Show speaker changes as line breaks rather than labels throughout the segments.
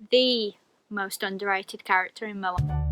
the most underrated character in Moana.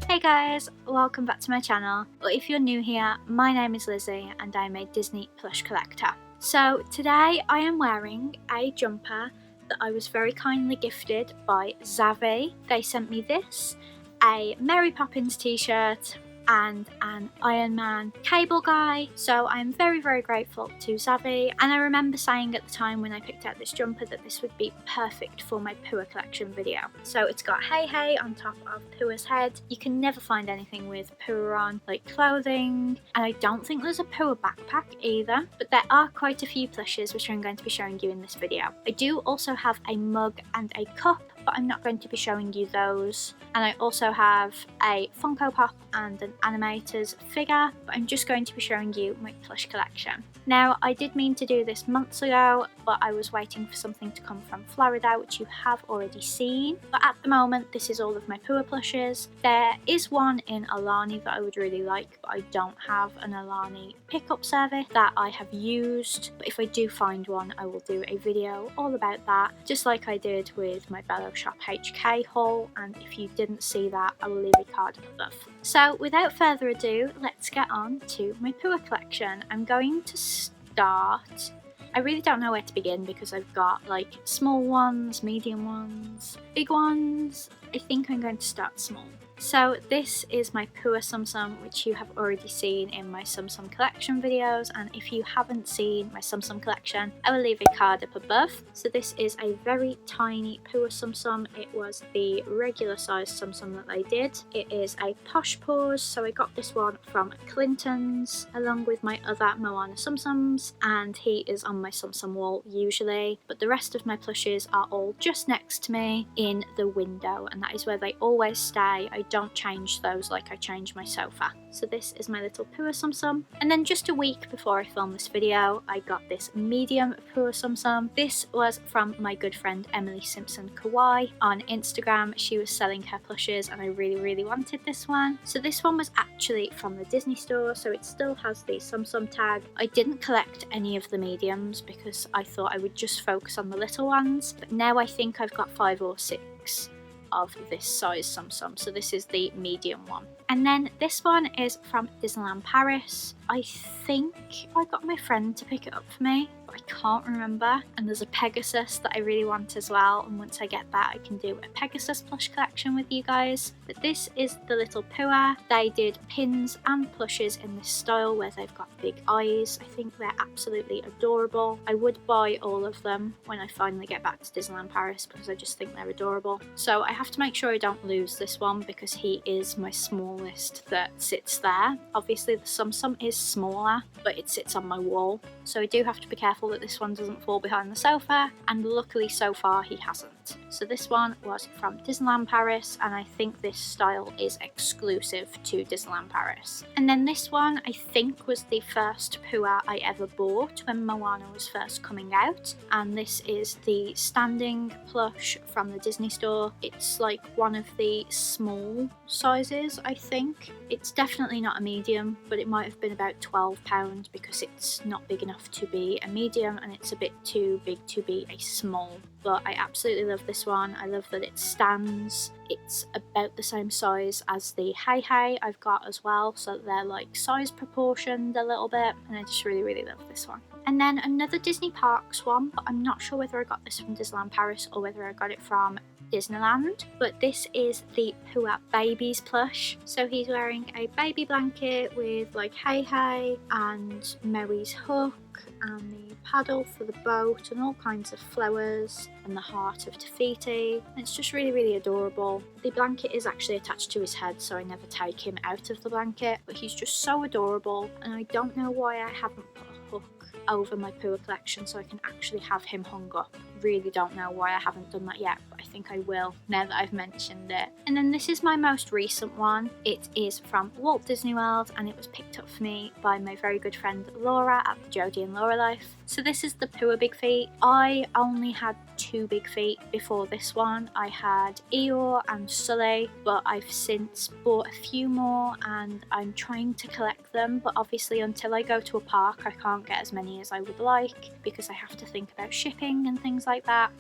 Hey guys, welcome back to my channel. Well, if you're new here, my name is Lizzie and I'm a Disney Plush collector. So today I am wearing a jumper that I was very kindly gifted by Zavi. They sent me this, a Mary Poppins t-shirt and an Iron Man cable guy, so I'm very grateful to Zavi. And I remember saying at the time when I picked out this jumper that this would be perfect for my PUA collection video. So it's got Hey Hey on top of PUA's head. You can never find anything with PUA on, like clothing, and I don't think there's a PUA backpack either, but there are quite a few plushes which I'm going to be showing you in this video. I do also have a mug and a cup, but I'm not going to be showing you those. And I also have a Funko Pop and an Animators figure, but I'm just going to be showing you my plush collection. Now, I did mean to do this months ago, but I was waiting for something to come from Florida, which you have already seen. But at the moment, this is all of my PUA plushes. There is one in Alani that I would really like, but I don't have an Alani pickup service that I have used. But if I do find one, I will do a video all about that, just like I did with my Bello Shop HK haul. And if you didn't see that, I will leave a card above. So without further ado, let's get on to my PUA collection. I'm going to start, I really don't know where to begin because I've got like small ones, medium ones, big ones. I think I'm going to start small. So this is my PUA Sum Sum, which you have already seen in my Sum Sum collection videos, and if you haven't seen my Sum Sum collection, I will leave a card up above. So this is a very tiny PUA Sum Sum. It was the regular size Sum Sum that they did. It is a posh pause, so I got this one from Clinton's along with my other Moana Sum Sums, and he is on my Sum Sum wall usually, but the rest of my plushes are all just next to me in the window, and that is where they always stay. I don't change those like I change my sofa. So this is my little PUA Sum Sum. And then just a week before I filmed this video, I got this medium PUA Sum Sum. This was from my good friend Emily Simpson Kawaii on Instagram. She was selling her plushes and I really wanted this one. So this one was actually from the Disney store, so it still has the Sum Sum tag. I didn't collect any of the mediums because I thought I would just focus on the little ones, but now I think I've got 5 or 6 of this size Sum Sum, so this is the medium one. And then this one is from Disneyland Paris. I think I got my friend to pick it up for me, but I can't remember. And there's a Pegasus that I really want as well, and once I get that I can do a Pegasus plush collection with you guys. But this is the little PUA. They did pins and plushes in this style where they've got big eyes. I think they're absolutely adorable. I would buy all of them when I finally get back to Disneyland Paris because I just think they're adorable. So I have to make sure I don't lose this one because he is my smallest that sits there. Obviously the Sum Sum is smaller, but it sits on my wall, so I do have to be careful that this one doesn't fall behind the sofa, and luckily so far he hasn't. So this one was from Disneyland Paris, and I think this style is exclusive to Disneyland Paris. And then this one I think was the first PUA I ever bought when Moana was first coming out, and this is the standing plush from the Disney store. It's like one of the small sizes, I think. It's definitely not a medium, but it might have been about £12 because it's not big enough to be a medium and it's a bit too big to be a small. But I absolutely love this one. I love that it stands. It's about the same size as the Hey Hey I've got as well, so they're like size proportioned a little bit, and I just really love this one. And then another Disney Parks one, but I'm not sure whether I got this from Disneyland Paris or whether I got it from Disneyland, but this is the PUA Babies plush. So he's wearing a baby blanket with like Hey Hey and Mary's hook and the paddle for the boat and all kinds of flowers and the heart of Tafiti. And it's just really adorable. The blanket is actually attached to his head, so I never take him out of the blanket, but he's just so adorable, and I don't know why I haven't put a hook over my PUA collection so I can actually have him hung up. Really don't know why I haven't done that yet, but I I think I will now that I've mentioned it. And then this is my most recent one. It is from Walt Disney World, and it was picked up for me by my very good friend Laura at the Jodie and Laura Life. So this is the PUA Big Feet. I only had 2 big feet before this one. I had Eeyore and Sully, but I've since bought a few more and I'm trying to collect them, but obviously until I go to a park I can't get as many as I would like because I have to think about shipping and things like that.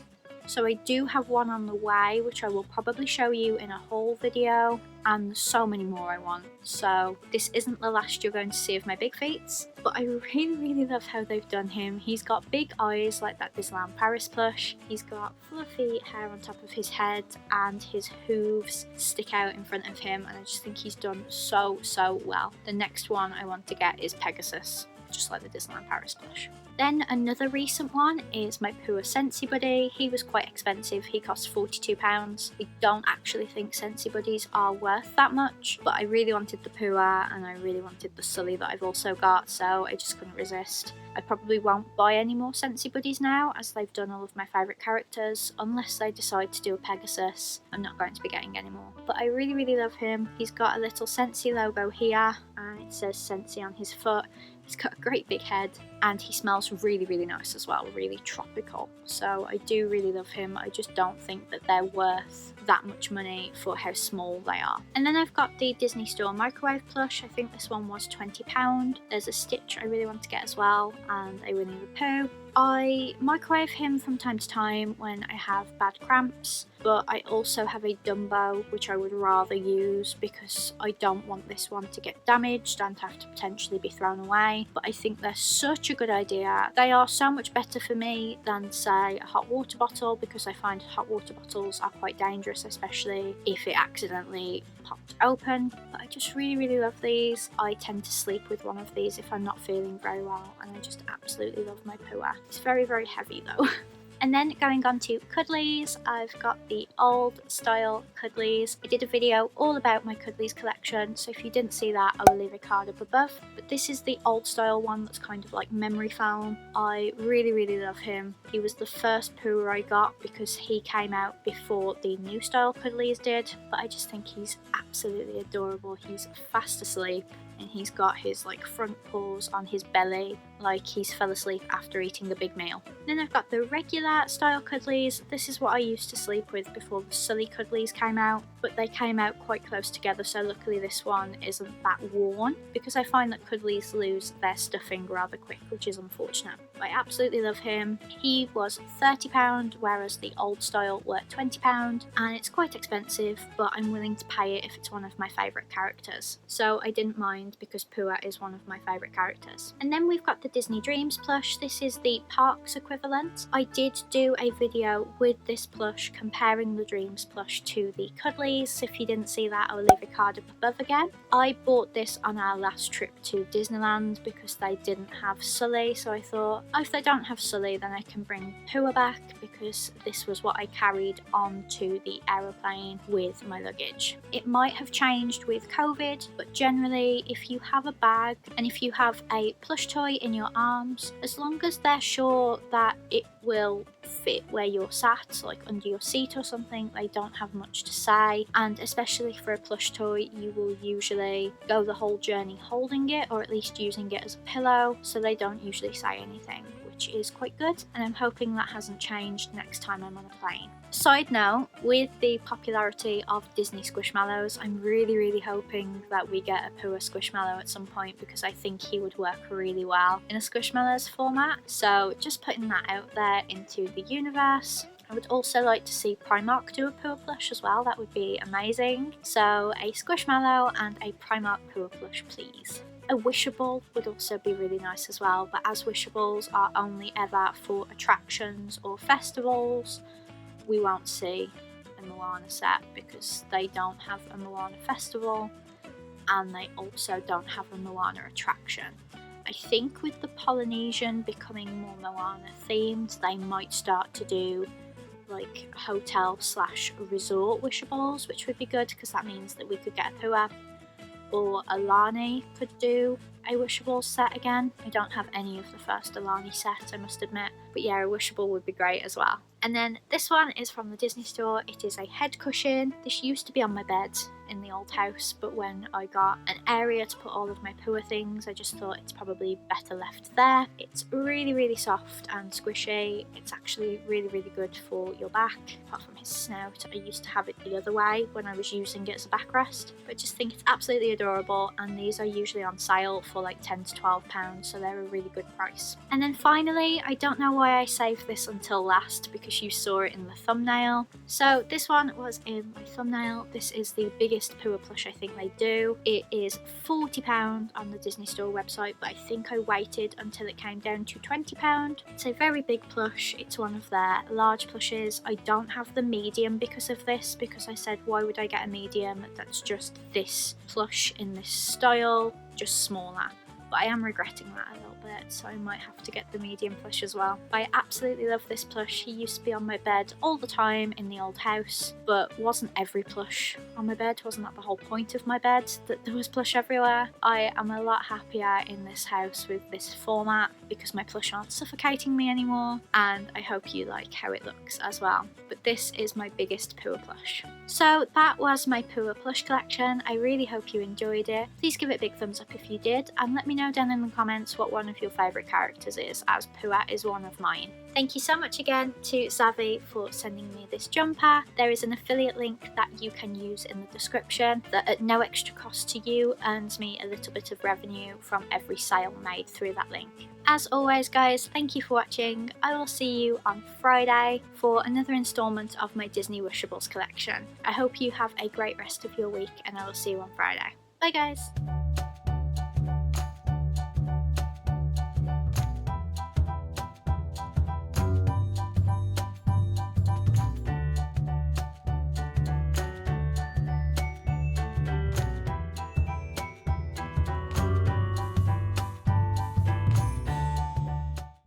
So I do have one on the way, which I will probably show you in a haul video, and so many more I want. So this isn't the last you're going to see of my big feets, but I really love how they've done him. He's got big eyes like that Disneyland Paris plush. He's got fluffy hair on top of his head and his hooves stick out in front of him, and I just think he's done so well. The next one I want to get is Pegasus, just like the Disneyland Paris plush. Then another recent one is my PUA Scentsy Buddy. He was quite expensive, he cost £42. I don't actually think Scentsy Buddies are worth that much, but I really wanted the PUA and I really wanted the Sully that I've also got, so I just couldn't resist. I probably won't buy any more Scentsy Buddies now, as they've done all of my favourite characters. Unless they decide to do a Pegasus, I'm not going to be getting any more. But I really love him. He's got a little Scentsy logo here, and it says Scentsy on his foot. He's got a great big head, and he smells really nice as well, really tropical. So I do really love him. I just don't think that they're worth that much money for how small they are. And then I've got the Disney Store microwave plush. I think this one was £20. There's a Stitch I really want to get as well, and a Winnie the Pooh. I microwave him from time to time when I have bad cramps, but I also have a Dumbo which I would rather use because I don't want this one to get damaged and have to potentially be thrown away. But I think they're such a good idea. They are so much better for me than, say, a hot water bottle, because I find hot water bottles are quite dangerous, especially if it accidentally popped open. But I just really love these. I tend to sleep with one of these if I'm not feeling very well, and I just absolutely love my PUA. It's very heavy though. And then going on to Cuddlies, I've got the old style Cuddlies. I did a video all about my Cuddlies collection, so if you didn't see that, I will leave a card up above. But this is the old style one that's kind of like memory foam. I really love him. He was the first PUA I got because he came out before the new style Cuddlies did, but I just think he's absolutely adorable. He's fast asleep, and he's got his like front paws on his belly like he's fell asleep after eating a big meal. Then I've got the regular style Cuddlies. This is what I used to sleep with before the Sully Cuddlies came out, but they came out quite close together, so luckily this one isn't that worn, because I find that Cuddlies lose their stuffing rather quick, which is unfortunate. But I absolutely love him. He was £30, whereas the old style were £20, and it's quite expensive, but I'm willing to pay it if it's one of my favourite characters. So I didn't mind, because PUA is one of my favourite characters. And then we've got the Disney Dreams plush. This is the Parks equivalent. I did do a video with this plush comparing the Dreams plush to the Cuddlies, so if you didn't see that, I'll leave a card up above again. I bought this on our last trip to Disneyland because they didn't have Sully, so I thought, oh, if they don't have Sully then I can bring PUA back, because this was what I carried onto the aeroplane with my luggage. It might have changed with COVID, but generally if you have a bag and if you have a plush toy in your arms, as long as they're sure that it will fit where you're sat, like under your seat or something, they don't have much to say. And especially for a plush toy, you will usually go the whole journey holding it, or at least using it as a pillow, so they don't usually say anything, which is quite good, and I'm hoping that hasn't changed next time I'm on a plane. Side note, with the popularity of Disney Squishmallows, I'm really hoping that we get a PUA Squishmallow at some point, because I think he would work really well in a Squishmallows format. So just putting that out there into the universe. I would also like to see Primark do a PUA plush as well. That would be amazing. So a Squishmallow and a Primark PUA plush, please. A Wishable would also be really nice as well, but as Wishables are only ever for attractions or festivals, we won't see a Moana set because they don't have a Moana festival and they also don't have a Moana attraction. I think with the Polynesian becoming more Moana themed, they might start to do like hotel/resort Wishables, which would be good because that means that we could get a PUA, or Alani could do a Wishables set again. I don't have any of the first Alani set, I must admit, but yeah, a Wishable would be great as well. And then this one is from the Disney store. It is a head cushion. This used to be on my bed in the old house, but when I got an area to put all of my PUA things, I just thought it's probably better left there. It's really soft and squishy. It's actually really good for your back, apart from his snout. I used to have it the other way when I was using it as a backrest, but I just think it's absolutely adorable, and these are usually on sale for like £10 to £12, so they're a really good price. And then finally, I don't know why I saved this until last, because you saw it in the thumbnail. So this one was in my thumbnail. This is the biggest PUA plush I think they do. It is £40 on the Disney store website, but I think I waited until it came down to £20. It's a very big plush. It's one of their large plushes. I don't have the medium because of this, because I said, why would I get a medium that's just this plush in this style, just smaller? But I am regretting that a little bit, so I might have to get the medium plush as well. But I absolutely love this plush. He used to be on my bed all the time in the old house, but wasn't every plush on my bed? Wasn't that the whole point of my bed, that there was plush everywhere? I am a lot happier in this house with this format, because my plush aren't suffocating me anymore, and I hope you like how it looks as well. But this is my biggest PUA plush. So that was my PUA plush collection. I really hope you enjoyed it. Please give it a big thumbs up if you did, and let me know down in the comments what one of your favourite characters is, as PUA is one of mine. Thank you so much again to Zavi for sending me this jumper. There is an affiliate link that you can use in the description that at no extra cost to you earns me a little bit of revenue from every sale made through that link. As always guys, thank you for watching. I will see you on Friday for another instalment of my Disney Wishables collection. I hope you have a great rest of your week, and I will see you on Friday. Bye guys!